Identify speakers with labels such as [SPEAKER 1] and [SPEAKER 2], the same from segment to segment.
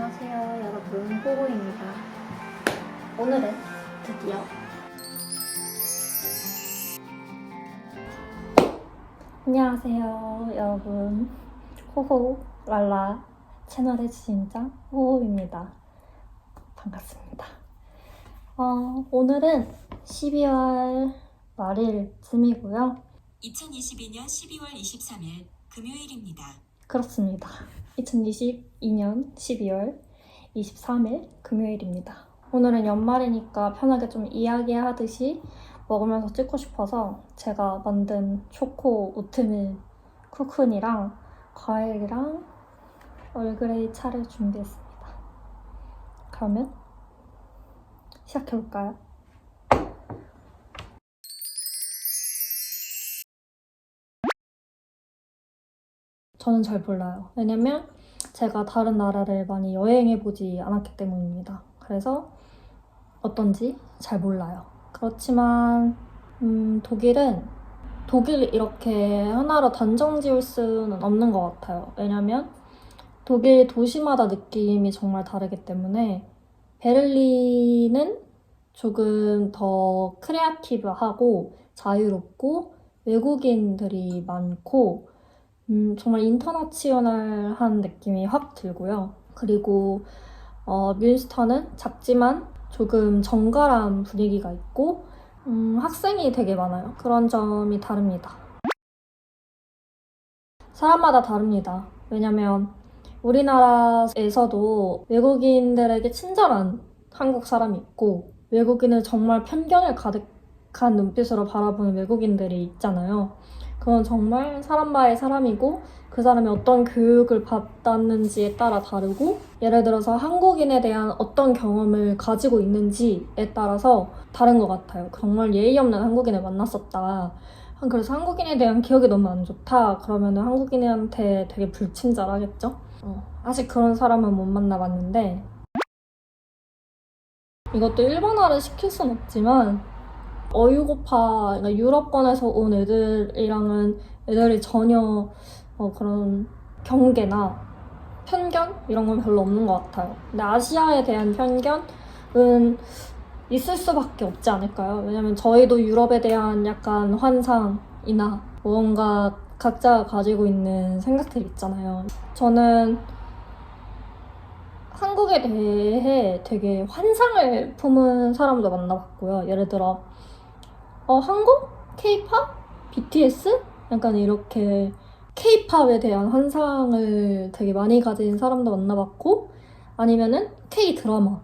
[SPEAKER 1] 안녕하세요 여러분, 호호입니다. 오늘은 드디어 안녕하세요 여러분, 호호 랄라 채널의 진짜 호호입니다. 반갑습니다. 오늘은 12월 말일쯤이고요.
[SPEAKER 2] 2022년 12월 23일 금요일입니다.
[SPEAKER 1] 그렇습니다. 2022년 12월 23일 금요일입니다. 오늘은 연말이니까 편하게 좀 이야기하듯이 먹으면서 찍고 싶어서 제가 만든 초코 오트밀 쿠큰이랑 과일이랑 얼그레이 차를 준비했습니다. 그러면 시작해볼까요? 저는 잘 몰라요. 왜냐면 제가 다른 나라를 많이 여행해보지 않았기 때문입니다. 그래서 어떤지 잘 몰라요. 그렇지만 독일 이렇게 하나로 단정 지을 수는 없는 것 같아요. 왜냐면 독일 도시마다 느낌이 정말 다르기 때문에 베를린은 조금 더 크리에이티브하고 자유롭고 외국인들이 많고 정말 인터내셔널한 느낌이 확 들고요. 그리고 뮌스터는 작지만 조금 정갈한 분위기가 있고 학생이 되게 많아요. 그런 점이 다릅니다. 사람마다 다릅니다. 왜냐면 우리나라에서도 외국인들에게 친절한 한국 사람이 있고 외국인을 정말 편견을 가득한 눈빛으로 바라보는 외국인들이 있잖아요. 그건 정말 사람 바이 사람이고 그 사람이 어떤 교육을 받았는지에 따라 다르고 예를 들어서 한국인에 대한 어떤 경험을 가지고 있는지에 따라서 다른 것 같아요. 정말 예의 없는 한국인을 만났었다. 그래서 한국인에 대한 기억이 너무 안 좋다. 그러면 한국인한테 되게 불친절하겠죠? 아직 그런 사람은 못 만나봤는데 이것도 일본어를 시킬 순 없지만 어유고파, 그러니까 유럽권에서 온 애들이랑은 애들이 전혀 그런 경계나 편견? 이런 건 별로 없는 것 같아요. 근데 아시아에 대한 편견은 있을 수밖에 없지 않을까요? 왜냐면 저희도 유럽에 대한 약간 환상이나 뭔가 각자가 가지고 있는 생각들이 있잖아요. 저는 한국에 대해 되게 환상을 품은 사람도 만나봤고요. 예를 들어 한국? K-pop? BTS? 약간 이렇게 K-pop에 대한 환상을 되게 많이 가진 사람도 만나봤고 아니면은 K-드라마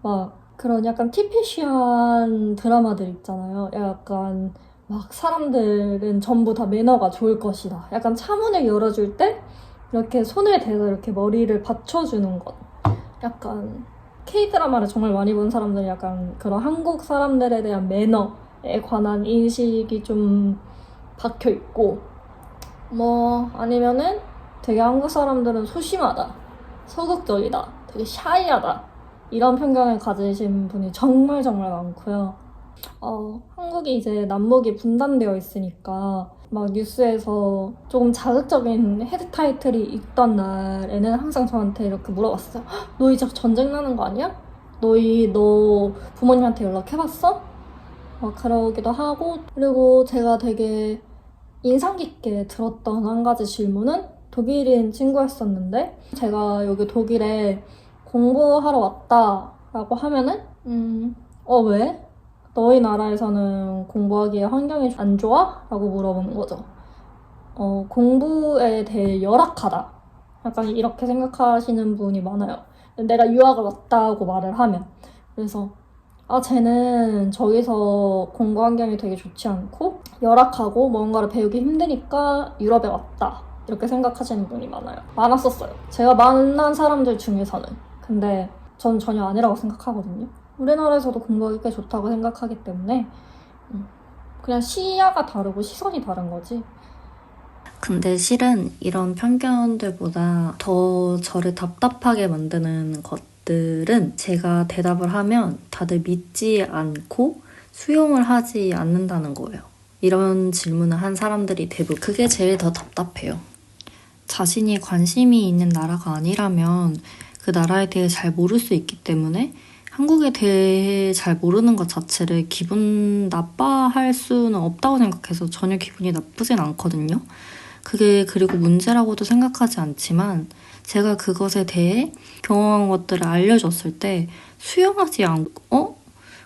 [SPEAKER 1] 막 그런 약간 티피시한 드라마들 있잖아요. 약간 막 사람들은 전부 다 매너가 좋을 것이다. 약간 차문을 열어줄 때 이렇게 손을 대서 이렇게 머리를 받쳐주는 것. 약간 K-드라마를 정말 많이 본 사람들이 약간 그런 한국 사람들에 대한 매너에 관한 인식이 좀 박혀있고 아니면은 되게 한국 사람들은 소심하다, 소극적이다, 되게 샤이하다 이런 편견을 가지신 분이 정말 많고요. 한국이 이제 남북이 분단되어 있으니까 막 뉴스에서 조금 자극적인 헤드 타이틀이 있던 날에는 항상 저한테 이렇게 물어봤어요. 너 이제 전쟁 나는 거 아니야? 너 부모님한테 연락해봤어? 막 그러기도 하고 그리고 제가 되게 인상 깊게 들었던 한 가지 질문은 독일인 친구였었는데 제가 여기 독일에 공부하러 왔다라고 하면은 왜? 너희 나라에서는 공부하기에 환경이 안 좋아? 라고 물어보는 거죠. 공부에 대해 열악하다. 약간 이렇게 생각하시는 분이 많아요. 내가 유학을 왔다고 말을 하면. 그래서 쟤는 저기서 공부 환경이 되게 좋지 않고 열악하고 뭔가를 배우기 힘드니까 유럽에 왔다. 이렇게 생각하시는 분이 많았었어요. 제가 만난 사람들 중에서는. 근데 전 전혀 아니라고 생각하거든요. 우리나라에서도 공부하기 꽤 좋다고 생각하기 때문에 그냥 시야가 다르고 시선이 다른 거지.
[SPEAKER 3] 근데 실은 이런 편견들보다 더 저를 답답하게 만드는 것들은 제가 대답을 하면 다들 믿지 않고 수용을 하지 않는다는 거예요. 이런 질문을 한 사람들이 대부분 그게 제일 더 답답해요. 자신이 관심이 있는 나라가 아니라면 그 나라에 대해 잘 모를 수 있기 때문에 한국에 대해 잘 모르는 것 자체를 기분 나빠할 수는 없다고 생각해서 전혀 기분이 나쁘진 않거든요. 그게 그리고 문제라고도 생각하지 않지만 제가 그것에 대해 경험한 것들을 알려줬을 때 수용하지 않고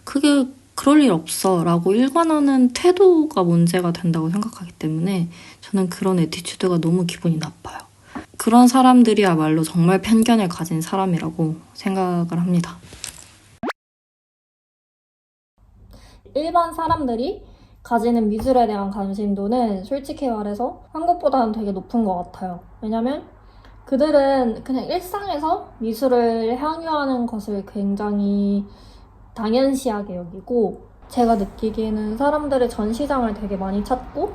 [SPEAKER 3] 그게 그럴 일 없어 라고 일관하는 태도가 문제가 된다고 생각하기 때문에 저는 그런 애티튜드가 너무 기분이 나빠요. 그런 사람들이야말로 정말 편견을 가진 사람이라고 생각을 합니다.
[SPEAKER 1] 일반 사람들이 가지는 미술에 대한 관심도는 솔직히 말해서 한국보다는 되게 높은 것 같아요. 왜냐면 그들은 그냥 일상에서 미술을 향유하는 것을 굉장히 당연시하게 여기고, 제가 느끼기에는 사람들이 전시장을 되게 많이 찾고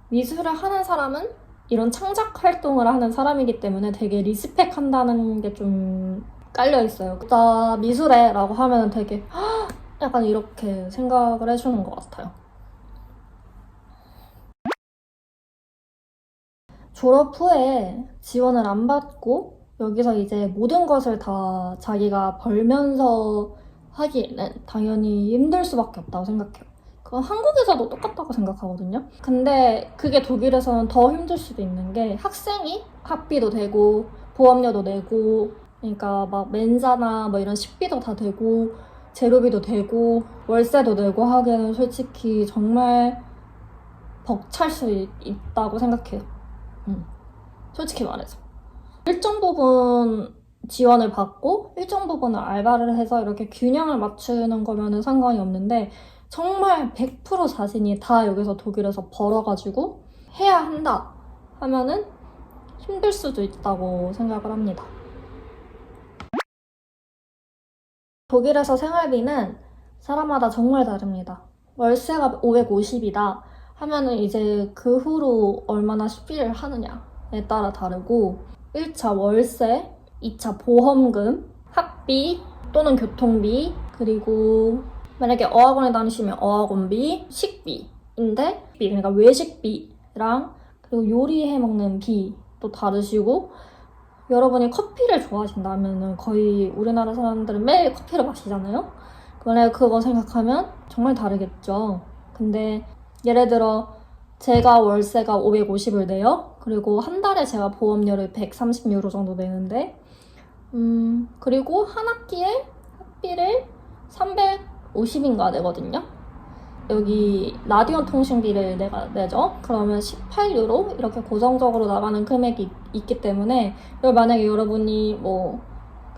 [SPEAKER 1] 미술을 하는 사람은 이런 창작 활동을 하는 사람이기 때문에 되게 리스펙한다는 게 좀 깔려 있어요. 나 미술해 라고 하면 되게 약간 이렇게 생각을 해주는 것 같아요. 졸업 후에 지원을 안 받고 여기서 이제 모든 것을 다 자기가 벌면서 하기에는 당연히 힘들 수밖에 없다고 생각해요. 그건 한국에서도 똑같다고 생각하거든요. 근데 그게 독일에서는 더 힘들 수도 있는 게 학생이 학비도 되고 보험료도 내고, 그러니까 막 멘사나 뭐 이런 식비도 다 되고 재료비도 되고 월세도 내고 하기에는 솔직히 정말 벅찰 수 있다고 생각해요. 솔직히 말해서 일정 부분 지원을 받고 일정 부분을 알바를 해서 이렇게 균형을 맞추는 거면은 상관이 없는데, 정말 100% 자신이 다 여기서 독일에서 벌어가지고 해야 한다 하면은 힘들 수도 있다고 생각을 합니다. 독일에서 생활비는 사람마다 정말 다릅니다. 월세가 550이다 하면은 이제 그 후로 얼마나 식비를 하느냐에 따라 다르고, 1차 월세, 2차 보험금, 학비 또는 교통비, 그리고 만약에 어학원에 다니시면 어학원비, 식비인데, 그러니까 외식비랑 그리고 요리해 먹는 비도 다르시고, 여러분이 커피를 좋아하신다면 거의 우리나라 사람들은 매일 커피를 마시잖아요? 만약에 그거 생각하면 정말 다르겠죠. 근데 예를 들어 제가 월세가 550을 내요. 그리고 한 달에 제가 보험료를 130유로 정도 내는데, 그리고 한 학기에 학비를 350인가 내거든요. 여기 라디오 통신비를 내죠. 그러면 18유로 이렇게 고정적으로 나가는 금액이 있기 때문에, 만약에 여러분이 뭐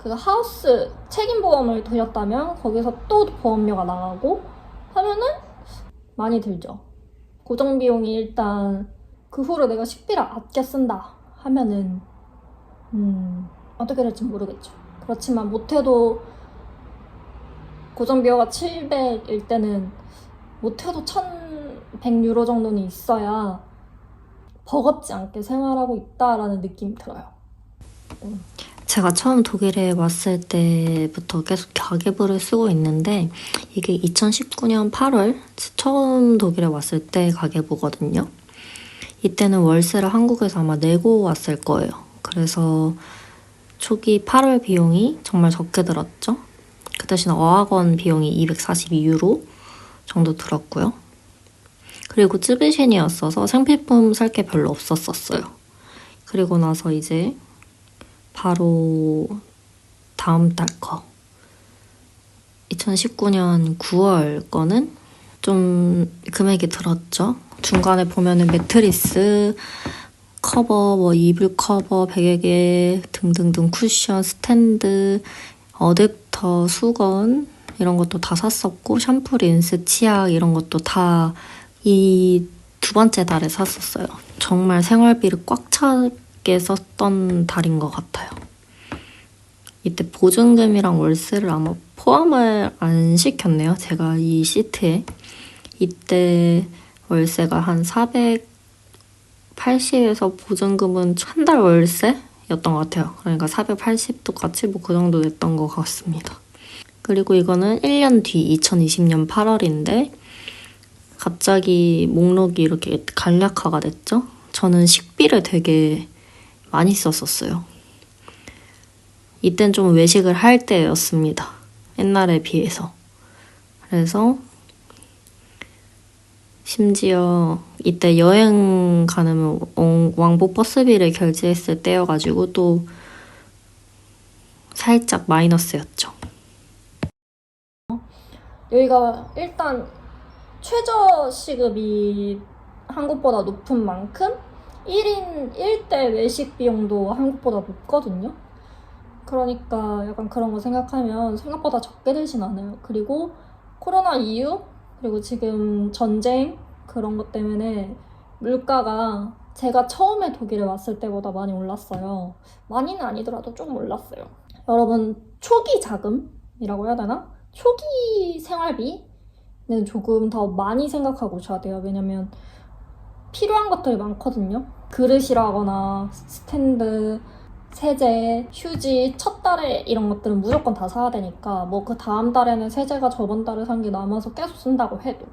[SPEAKER 1] 그 하우스 책임보험을 드셨다면 거기서 또 보험료가 나가고 하면은 많이 들죠. 고정비용이 일단 그 후로 내가 식비를 아껴 쓴다 하면은 어떻게 될지 모르겠죠. 그렇지만 못해도 고정비용가 700일 때는 못해도 1100유로 정도는 있어야 버겁지 않게 생활하고 있다라는 느낌이 들어요.
[SPEAKER 3] 제가 처음 독일에 왔을 때부터 계속 가계부를 쓰고 있는데 이게 2019년 8월 처음 독일에 왔을 때 가계부거든요. 이때는 월세를 한국에서 아마 내고 왔을 거예요. 그래서 초기 8월 비용이 정말 적게 들었죠. 그 대신 어학원 비용이 242유로 정도 들었고요. 그리고 쯔비신이었어서 생필품 살 게 별로 없었어요. 그리고 나서 이제 바로 다음 달 거 2019년 9월 거는 좀 금액이 들었죠. 중간에 보면은 매트리스, 커버, 뭐 이불 커버, 베개 등등등 쿠션, 스탠드, 어댑터, 수건 이런 것도 다 샀었고, 샴푸, 린스, 치약 이런 것도 다 이 두 번째 달에 샀었어요. 정말 생활비를 꽉 차게 썼던 달인 것 같아요. 이때 보증금이랑 월세를 아마 포함을 안 시켰네요. 제가 이 시트에. 이때 월세가 한 480에서 보증금은 한 달 월세였던 것 같아요. 그러니까 480도 같이 뭐 그 정도 냈던 것 같습니다. 그리고 이거는 1년 뒤 2020년 8월인데 갑자기 목록이 이렇게 간략화가 됐죠. 저는 식비를 되게 많이 썼었어요. 이땐 좀 외식을 할 때였습니다. 옛날에 비해서. 그래서 심지어 이때 여행 가는 왕복 버스비를 결제했을 때여가지고 또 살짝 마이너스였죠.
[SPEAKER 1] 여기가 일단 최저 시급이 한국보다 높은 만큼 1인 1대 외식 비용도 한국보다 높거든요. 그러니까 약간 그런 거 생각하면 생각보다 적게 들진 않아요. 그리고 코로나 이후 그리고 지금 전쟁 그런 것 때문에 물가가 제가 처음에 독일에 왔을 때보다 많이 올랐어요. 많이는 아니더라도 조금 올랐어요. 여러분 초기 자금이라고 해야 되나? 초기 생활비는 조금 더 많이 생각하고 오셔야 돼요. 왜냐면 필요한 것들이 많거든요. 그릇이라거나 스탠드, 세제, 휴지, 첫 달에 이런 것들은 무조건 다 사야 되니까 뭐 그 다음 달에는 세제가 저번 달에 산 게 남아서 계속 쓴다고 해도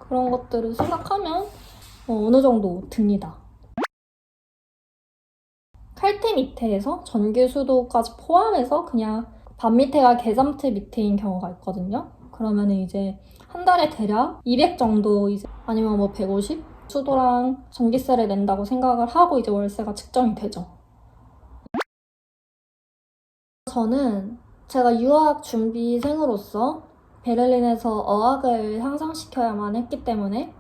[SPEAKER 1] 그런 것들을 생각하면 어느 정도 듭니다. 칼퇴 밑에에서 전기 수도까지 포함해서 그냥 반 밑에가 계산트 밑에인 경우가 있거든요. 그러면 이제 한 달에 대략 200 정도 이제 아니면 뭐 150 수도랑 전기세를 낸다고 생각을 하고 이제 월세가 측정이 되죠. 저는 제가 유학 준비생으로서 베를린에서 어학을 향상시켜야만 했기 때문에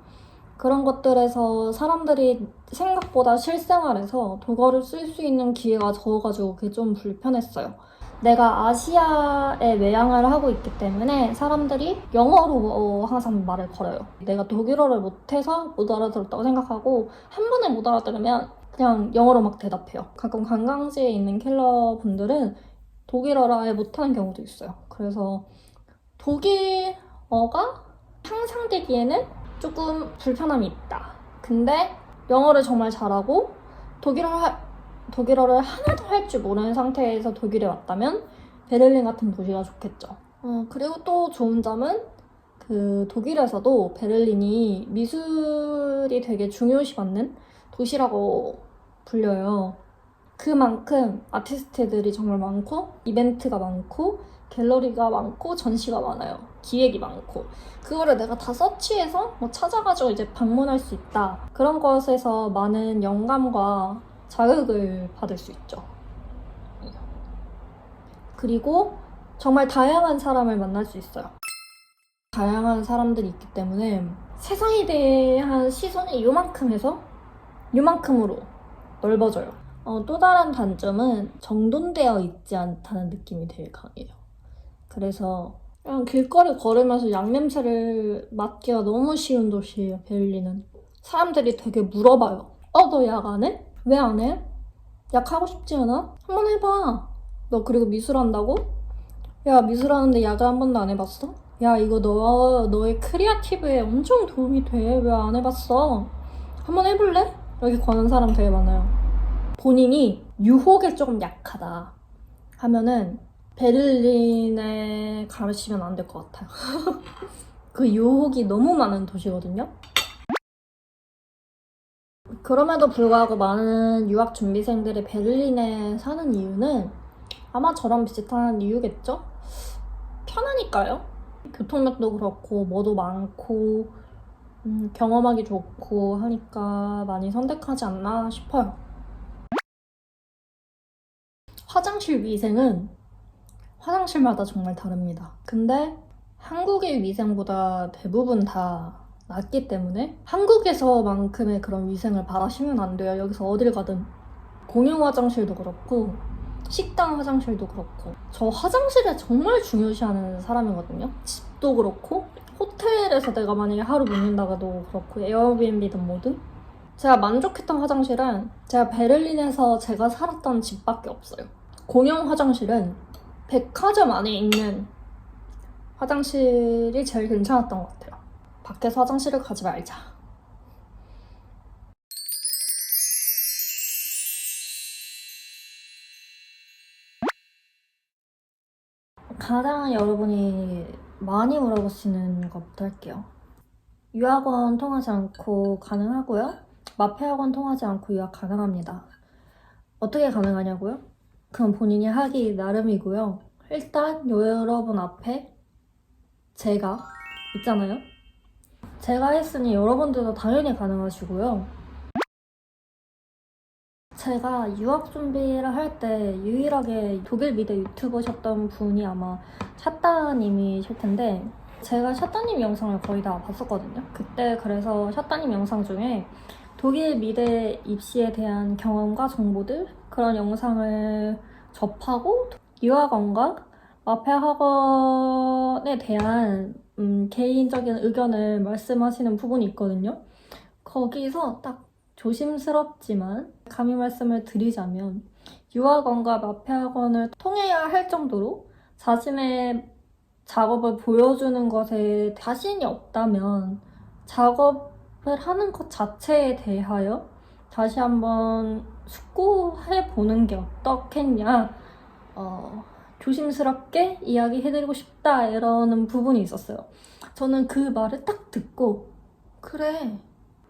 [SPEAKER 1] 그런 것들에서 사람들이 생각보다 실생활에서 독어를 쓸 수 있는 기회가 적어가지고 그게 좀 불편했어요. 내가 아시아에 외향을 하고 있기 때문에 사람들이 영어로 항상 말을 걸어요. 내가 독일어를 못해서 못 알아들었다고 생각하고 한 번에 못 알아들으면 그냥 영어로 막 대답해요. 가끔 관광지에 있는 킬러 분들은 독일어를 아예 못하는 경우도 있어요. 그래서 독일어가 향상되기에는 조금 불편함이 있다. 근데 영어를 정말 잘하고 독일어를 하나도 할 줄 모르는 상태에서 독일에 왔다면 베를린 같은 도시가 좋겠죠. 그리고 또 좋은 점은 그 독일에서도 베를린이 미술이 되게 중요시 받는 도시라고 불려요. 그만큼 아티스트들이 정말 많고 이벤트가 많고 갤러리가 많고 전시가 많아요. 기획이 많고 그거를 내가 다 서치해서 뭐 찾아가지고 이제 방문할 수 있다. 그런 것에서 많은 영감과 자극을 받을 수 있죠. 그리고 정말 다양한 사람을 만날 수 있어요. 다양한 사람들이 있기 때문에 세상에 대한 시선이 요만큼에서 요만큼으로 넓어져요. 또 다른 단점은 정돈되어 있지 않다는 느낌이 되게 강해요. 그래서 그냥 길거리 걸으면서 양냄새를 맡기가 너무 쉬운 도시예요, 베를린은. 사람들이 되게 물어봐요. 너 약 안 해? 왜 안 해? 약 하고 싶지 않아? 한번 해봐. 너 그리고 미술한다고? 야, 미술하는데 약을 한 번도 안 해봤어? 야, 이거 너의 크리에이티브에 엄청 도움이 돼. 왜 안 해봤어? 한번 해볼래? 이렇게 거는 사람 되게 많아요. 본인이 유혹에 조금 약하다 하면은 베를린에 가시면 안 될 것 같아요. 그 유혹이 너무 많은 도시거든요. 그럼에도 불구하고 많은 유학 준비생들이 베를린에 사는 이유는 아마 저랑 비슷한 이유겠죠? 편하니까요. 교통력도 그렇고 뭐도 많고 경험하기 좋고 하니까 많이 선택하지 않나 싶어요. 화장실 위생은 화장실마다 정말 다릅니다. 근데 한국의 위생보다 대부분 다 낫기 때문에 한국에서만큼의 그런 위생을 바라시면 안 돼요. 여기서 어딜 가든. 공용 화장실도 그렇고 식당 화장실도 그렇고 저 화장실에 정말 중요시하는 사람이거든요. 집도 그렇고 호텔에서 내가 만약에 하루 묵는다가도 그렇고 에어비앤비든 뭐든 제가 만족했던 화장실은 제가 베를린에서 제가 살았던 집밖에 없어요. 공용 화장실은 백화점 안에 있는 화장실이 제일 괜찮았던 것 같아요. 밖에서 화장실을 가지 말자. 가장 여러분이 많이 물어보시는 것부터 할게요. 유학원 통하지 않고 가능하고요. 마페학원 통하지 않고 유학 가능합니다. 어떻게 가능하냐고요? 그건 본인이 하기 나름이고요. 일단 여러분 앞에 제가 있잖아요. 제가 했으니 여러분들도 당연히 가능하시고요. 제가 유학 준비를 할 때 유일하게 독일 미대 유튜버셨던 분이 아마 샷다님이실 텐데 제가 샷다님 영상을 거의 다 봤었거든요. 그때 그래서 샷다님 영상 중에 독일 미대 입시에 대한 경험과 정보들 그런 영상을 접하고 유학원과 마페 학원에 대한 개인적인 의견을 말씀하시는 부분이 있거든요. 거기서 딱 조심스럽지만 감히 말씀을 드리자면 유학원과 마페학원을 통해야 할 정도로 자신의 작업을 보여주는 것에 자신이 없다면 작업을 하는 것 자체에 대하여 다시 한번 숙고해보는 게 어떻겠냐 조심스럽게 이야기해드리고 싶다 이러는 부분이 있었어요. 저는 그 말을 딱 듣고 그래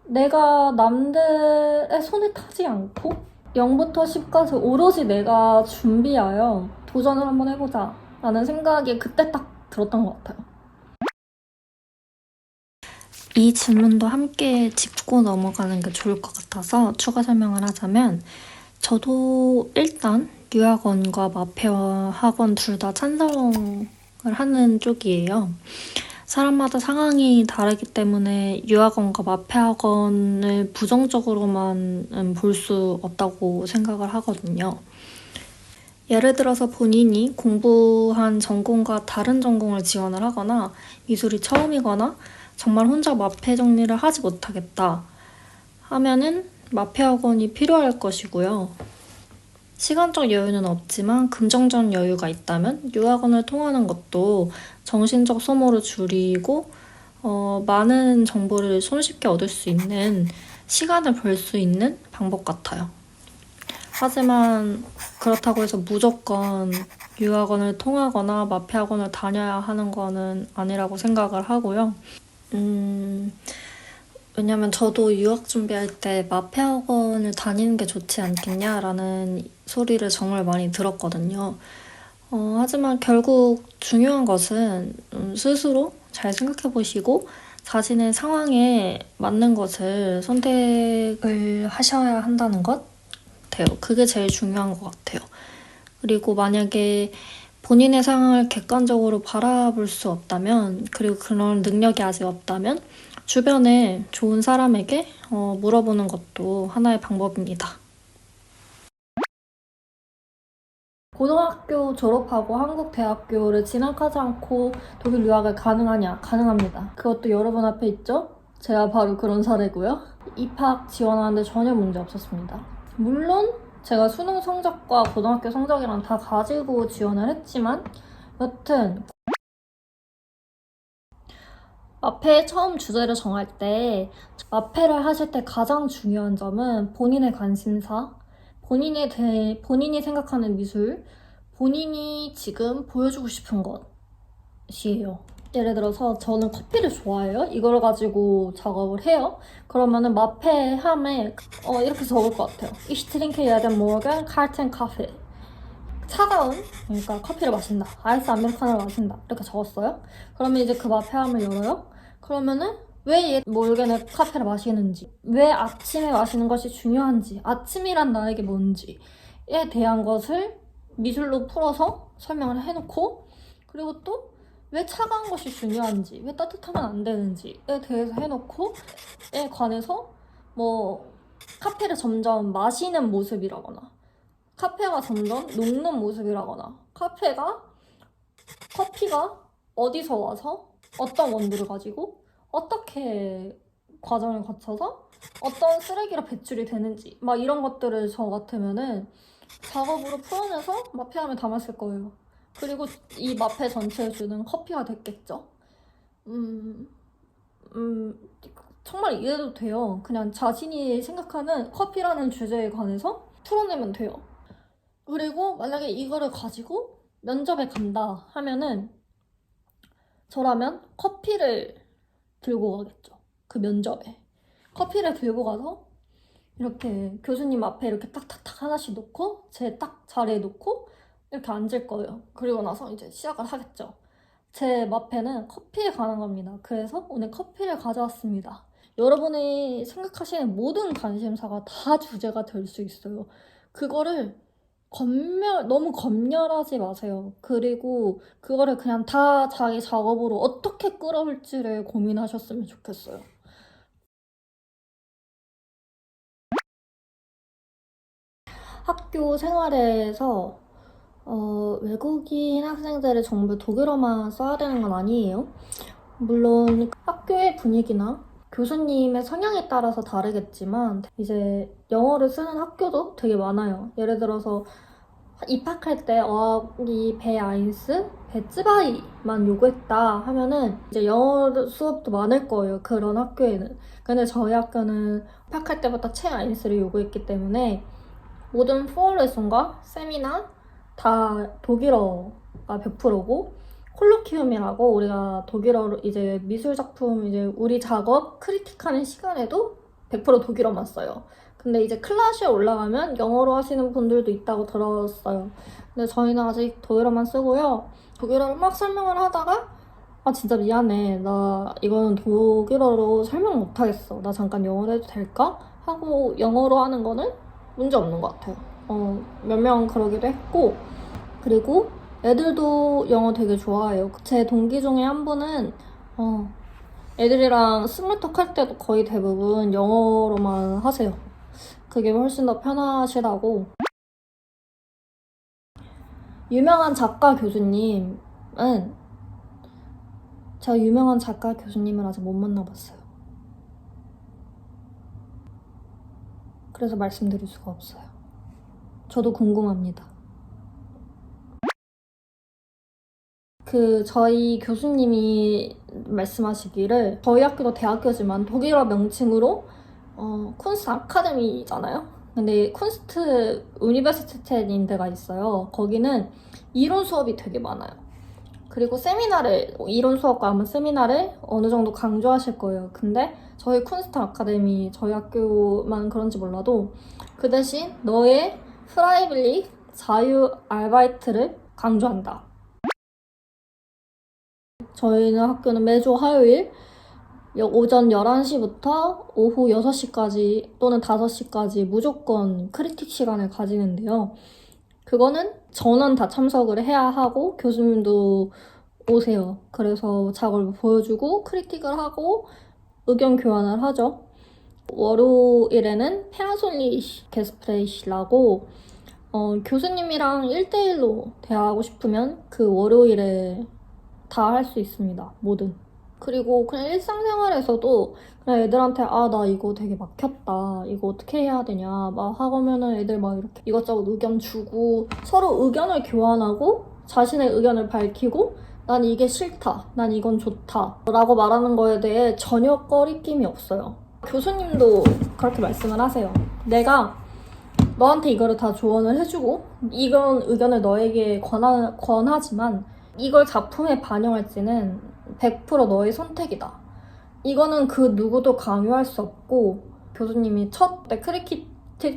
[SPEAKER 1] 내가 남들의 손에 타지 않고 0부터 10까지 오로지 내가 준비하여 도전을 한번 해보자 라는 생각이 그때 딱 들었던 것 같아요.
[SPEAKER 3] 이 질문도 함께 짚고 넘어가는 게 좋을 것 같아서 추가 설명을 하자면 저도 일단 유학원과 마페 학원 둘 다 찬성을 하는 쪽이에요. 사람마다 상황이 다르기 때문에 유학원과 마페 학원을 부정적으로만 볼 수 없다고 생각을 하거든요. 예를 들어서 본인이 공부한 전공과 다른 전공을 지원을 하거나 미술이 처음이거나 정말 혼자 마페 정리를 하지 못하겠다 하면은 마페 학원이 필요할 것이고요. 시간적 여유는 없지만 금전적 여유가 있다면 유학원을 통하는 것도 정신적 소모를 줄이고 많은 정보를 손쉽게 얻을 수 있는 시간을 벌 수 있는 방법 같아요. 하지만 그렇다고 해서 무조건 유학원을 통하거나 마페 학원을 다녀야 하는 거는 아니라고 생각을 하고요. 왜냐면 저도 유학 준비할 때 마페 학원을 다니는 게 좋지 않겠냐라는 소리를 정말 많이 들었거든요. 하지만 결국 중요한 것은 스스로 잘 생각해 보시고 자신의 상황에 맞는 것을 선택을 하셔야 한다는 것 같아요. 그게 제일 중요한 것 같아요. 그리고 만약에 본인의 상황을 객관적으로 바라볼 수 없다면, 그리고 그런 능력이 아직 없다면 주변에 좋은 사람에게 물어보는 것도 하나의 방법입니다.
[SPEAKER 1] 고등학교 졸업하고 한국 대학교를 진학하지 않고 독일 유학을 가능하냐? 가능합니다. 그것도 여러분 앞에 있죠? 제가 바로 그런 사례고요. 입학 지원하는데 전혀 문제 없었습니다. 물론 제가 수능 성적과 고등학교 성적이랑 다 가지고 지원을 했지만 여튼 마페 처음 주제를 정할 때 마페를 하실 때 가장 중요한 점은 본인의 관심사, 본인이 생각하는 미술, 본인이 지금 보여주고 싶은 것이에요. 예를 들어서 저는 커피를 좋아해요. 이걸 가지고 작업을 해요. 그러면은 마페 함에 이렇게 적을 것 같아요. Ich trinke jeden Morgen kalten Kaffee. 차가운, 그러니까 커피를 마신다. 아이스 아메리카노를 마신다. 이렇게 적었어요. 그러면 이제 그 마페함을 열어요. 그러면은 왜 얘 몰겐의 카페를 마시는지, 왜 아침에 마시는 것이 중요한지, 아침이란 나에게 뭔지에 대한 것을 미술로 풀어서 설명을 해놓고, 그리고 또 왜 차가운 것이 중요한지, 왜 따뜻하면 안 되는지에 대해서 해놓고, 에 관해서 뭐 카페를 점점 마시는 모습이라거나 카페가 점점 녹는 모습이라거나 커피가 어디서 와서 어떤 원두를 가지고 어떻게 과정을 거쳐서 어떤 쓰레기로 배출이 되는지 막 이런 것들을 저 같으면은 작업으로 풀어내서 마페함에 담았을 거예요. 그리고 이 마페 전체에 주는 커피가 됐겠죠. 정말 이해도 돼요. 그냥 자신이 생각하는 커피라는 주제에 관해서 풀어내면 돼요. 그리고 만약에 이거를 가지고 면접에 간다 하면은 저라면 커피를 들고 가겠죠. 그 면접에. 커피를 들고 가서 이렇게 교수님 앞에 이렇게 딱딱딱 하나씩 놓고 제 딱 자리에 놓고 이렇게 앉을 거예요. 그리고 나서 이제 시작을 하겠죠. 제 앞에는 커피에 관한 겁니다. 그래서 오늘 커피를 가져왔습니다. 여러분이 생각하시는 모든 관심사가 다 주제가 될 수 있어요. 그거를 너무 검열하지 마세요. 그리고 그거를 그냥 다 자기 작업으로 어떻게 끌어올지를 고민하셨으면 좋겠어요. 학교 생활에서 외국인 학생들을 전부 독일어만 써야 되는 건 아니에요. 물론 학교의 분위기나 교수님의 성향에 따라서 다르겠지만 이제 영어를 쓰는 학교도 되게 많아요. 예를 들어서 입학할 때 이 베아인스, 베츠바이만 요구했다 하면은 이제 영어 수업도 많을 거예요. 그런 학교에는. 근데 저희 학교는 입학할 때부터 체아인스를 요구했기 때문에 모든 포어레슨과 세미나 다 독일어가 100%고 콜로키움이라고 우리가 독일어로 이제 미술 작품 이제 우리 작업 크리틱하는 시간에도 100% 독일어만 써요. 근데 이제 클래스에 올라가면 영어로 하시는 분들도 있다고 들었어요. 근데 저희는 아직 독일어만 쓰고요. 독일어를 막 설명을 하다가 아 진짜 미안해. 나 이거는 독일어로 설명 못하겠어. 나 잠깐 영어로 해도 될까? 하고 영어로 하는 거는 문제 없는 것 같아요. 몇 명 그러기도 했고 그리고 애들도 영어 되게 좋아해요. 제 동기 중에 한 분은 애들이랑 스몰톡 할 때도 거의 대부분 영어로만 하세요. 그게 훨씬 더 편하시다고. 유명한 작가 교수님은 제가 유명한 작가 교수님을 아직 못 만나봤어요. 그래서 말씀드릴 수가 없어요. 저도 궁금합니다. 저희 교수님이 말씀하시기를 저희 학교도 대학교지만 독일어 명칭으로 쿤스트 아카데미잖아요. 근데 쿤스트 우니버시테인 데가 있어요. 거기는 이론 수업이 되게 많아요. 그리고 이론 수업과 아마 세미나를 어느 정도 강조하실 거예요. 근데 저희 쿤스트 아카데미, 저희 학교만 그런지 몰라도 그 대신 너의 프라이빌리 자유 알바이트를 강조한다. 저희는 학교는 매주 화요일 오전 11시부터 오후 6시까지 또는 5시까지 무조건 크리틱 시간을 가지는데요. 그거는 전원 다 참석을 해야 하고 교수님도 오세요. 그래서 작업을 보여주고 크리틱을 하고 의견 교환을 하죠. 월요일에는 페아솔리 게스프레이시라고 교수님이랑 1대1로 대화하고 싶으면 그 월요일에 다 할 수 있습니다. 뭐든. 그리고 그냥 일상생활에서도 그냥 애들한테 나 이거 되게 막혔다. 이거 어떻게 해야 되냐. 막 하면은 애들 막 이렇게 이것저것 의견 주고 서로 의견을 교환하고 자신의 의견을 밝히고 난 이게 싫다. 난 이건 좋다. 라고 말하는 거에 대해 전혀 꺼리낌이 없어요. 교수님도 그렇게 말씀을 하세요. 내가 너한테 이거를 다 조언을 해주고 이런 의견을 너에게 권하지만 이걸 작품에 반영할지는 100% 너의 선택이다. 이거는 그 누구도 강요할 수 없고 교수님이 첫 크리틱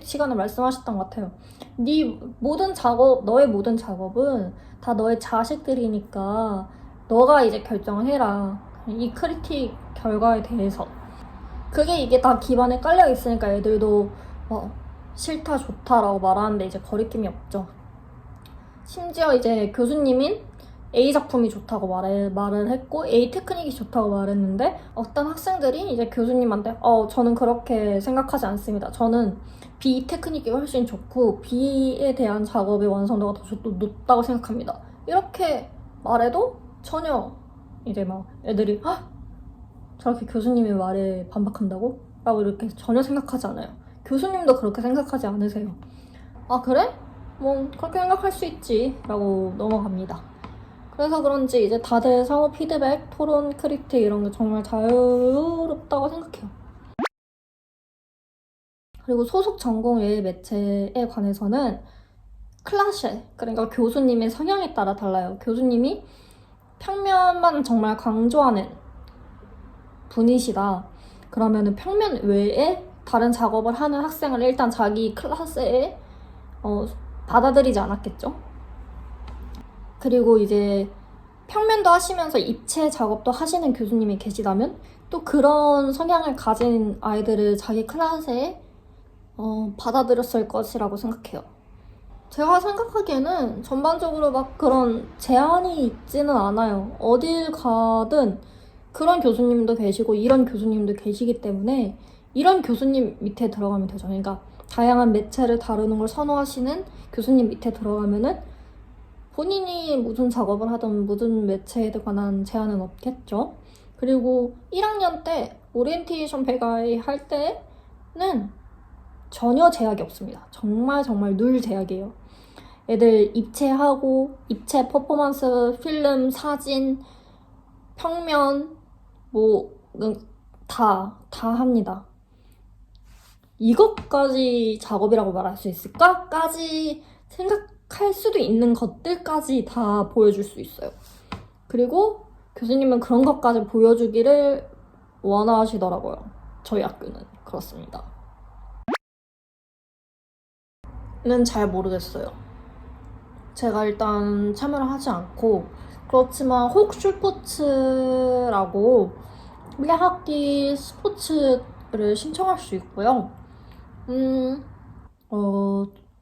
[SPEAKER 1] 시간에 말씀하셨던 것 같아요. 너의 모든 작업은 다 너의 자식들이니까 너가 이제 결정을 해라. 이 크리틱 결과에 대해서. 이게 다 기반에 깔려 있으니까 애들도 싫다 좋다라고 말하는데 이제 거리낌이 없죠. 심지어 이제 교수님인 A 작품이 좋다고 말을 했고 A 테크닉이 좋다고 말했는데 어떤 학생들이 이제 교수님한테 저는 그렇게 생각하지 않습니다. 저는 B 테크닉이 훨씬 좋고 B에 대한 작업의 완성도가 더 높다고 생각합니다. 이렇게 말해도 전혀 이제 막 애들이 저렇게 교수님의 말에 반박한다고? 라고 이렇게 전혀 생각하지 않아요. 교수님도 그렇게 생각하지 않으세요. 그래? 뭐 그렇게 생각할 수 있지 라고 넘어갑니다. 그래서 그런지 이제 다들 상호 피드백, 토론, 크리틱 이런 게 정말 자유롭다고 생각해요. 그리고 소속 전공 외의 매체에 관해서는 클라셰, 그러니까 교수님의 성향에 따라 달라요. 교수님이 평면만 정말 강조하는 분이시다. 그러면은 평면 외에 다른 작업을 하는 학생을 일단 자기 클래스에 받아들이지 않았겠죠. 그리고 이제 평면도 하시면서 입체 작업도 하시는 교수님이 계시다면 또 그런 성향을 가진 아이들을 자기 클래스에 받아들였을 것이라고 생각해요. 제가 생각하기에는 전반적으로 막 그런 제한이 있지는 않아요. 어딜 가든 그런 교수님도 계시고 이런 교수님도 계시기 때문에 이런 교수님 밑에 들어가면 되죠. 그러니까 다양한 매체를 다루는 걸 선호하시는 교수님 밑에 들어가면은 본인이 무슨 작업을 하든 무슨 매체에 관한 제한은 없겠죠. 그리고 1학년 때 오리엔테이션 배가이 할 때는 전혀 제약이 없습니다. 정말 늘 제약이에요. 애들 입체하고 입체 퍼포먼스, 필름, 사진, 평면 다 합니다. 이것까지 작업이라고 말할 수 있을까? 까지 생각할 수도 있는 것들까지 다 보여줄 수 있어요. 그리고 교수님은 그런 것까지 보여주기를 원하시더라고요. 저희 학교는 그렇습니다. 는 잘 모르겠어요. 제가 일단 참여를 하지 않고 그렇지만 혹슈포츠라고 1학기 스포츠를 신청할 수 있고요.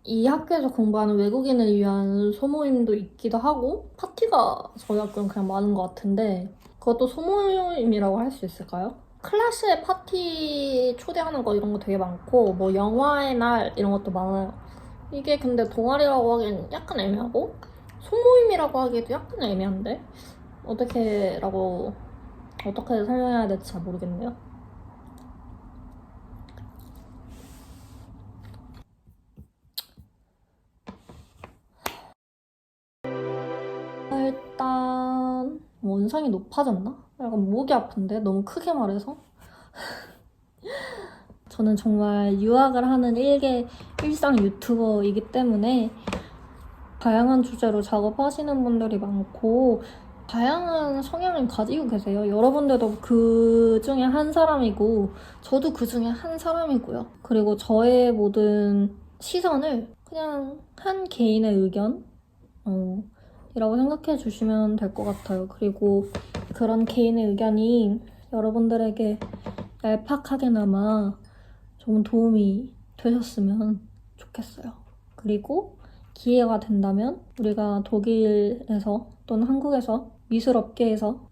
[SPEAKER 1] 이 학교에서 공부하는 외국인을 위한 소모임도 있기도 하고 파티가 저희 학교는 그냥 많은 것 같은데 그것도 소모임이라고 할 수 있을까요? 클래스에 파티 초대하는 거 이런 거 되게 많고 뭐 영화의 날 이런 것도 많아요. 이게 근데 동아리라고 하기엔 약간 애매하고 소모임이라고 하기에도 약간 애매한데 어떻게 설명해야 될지 잘 모르겠네요. 일단 원상이 높아졌나? 약간 목이 아픈데 너무 크게 말해서 저는 정말 유학을 하는 일상 유튜버이기 때문에 다양한 주제로 작업하시는 분들이 많고 다양한 성향을 가지고 계세요. 여러분들도 그 중에 한 사람이고 저도 그 중에 한 사람이고요. 그리고 저의 모든 시선을 그냥 한 개인의 의견 이라고 생각해 주시면 될 것 같아요. 그리고 그런 개인의 의견이 여러분들에게 얄팍하게나마 좀 도움이 되셨으면 좋겠어요. 그리고 기회가 된다면 우리가 독일에서 또는 한국에서 미술업계에서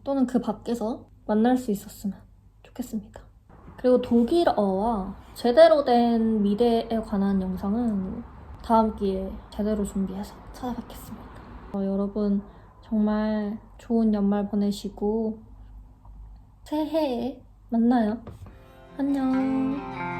[SPEAKER 1] 또는 그 밖에서 만날 수 있었으면 좋겠습니다. 그리고 독일어와 제대로 된 미래에 관한 영상은 다음 기회에 제대로 준비해서 찾아뵙겠습니다. 여러분 정말 좋은 연말 보내시고 새해에 만나요. 안녕.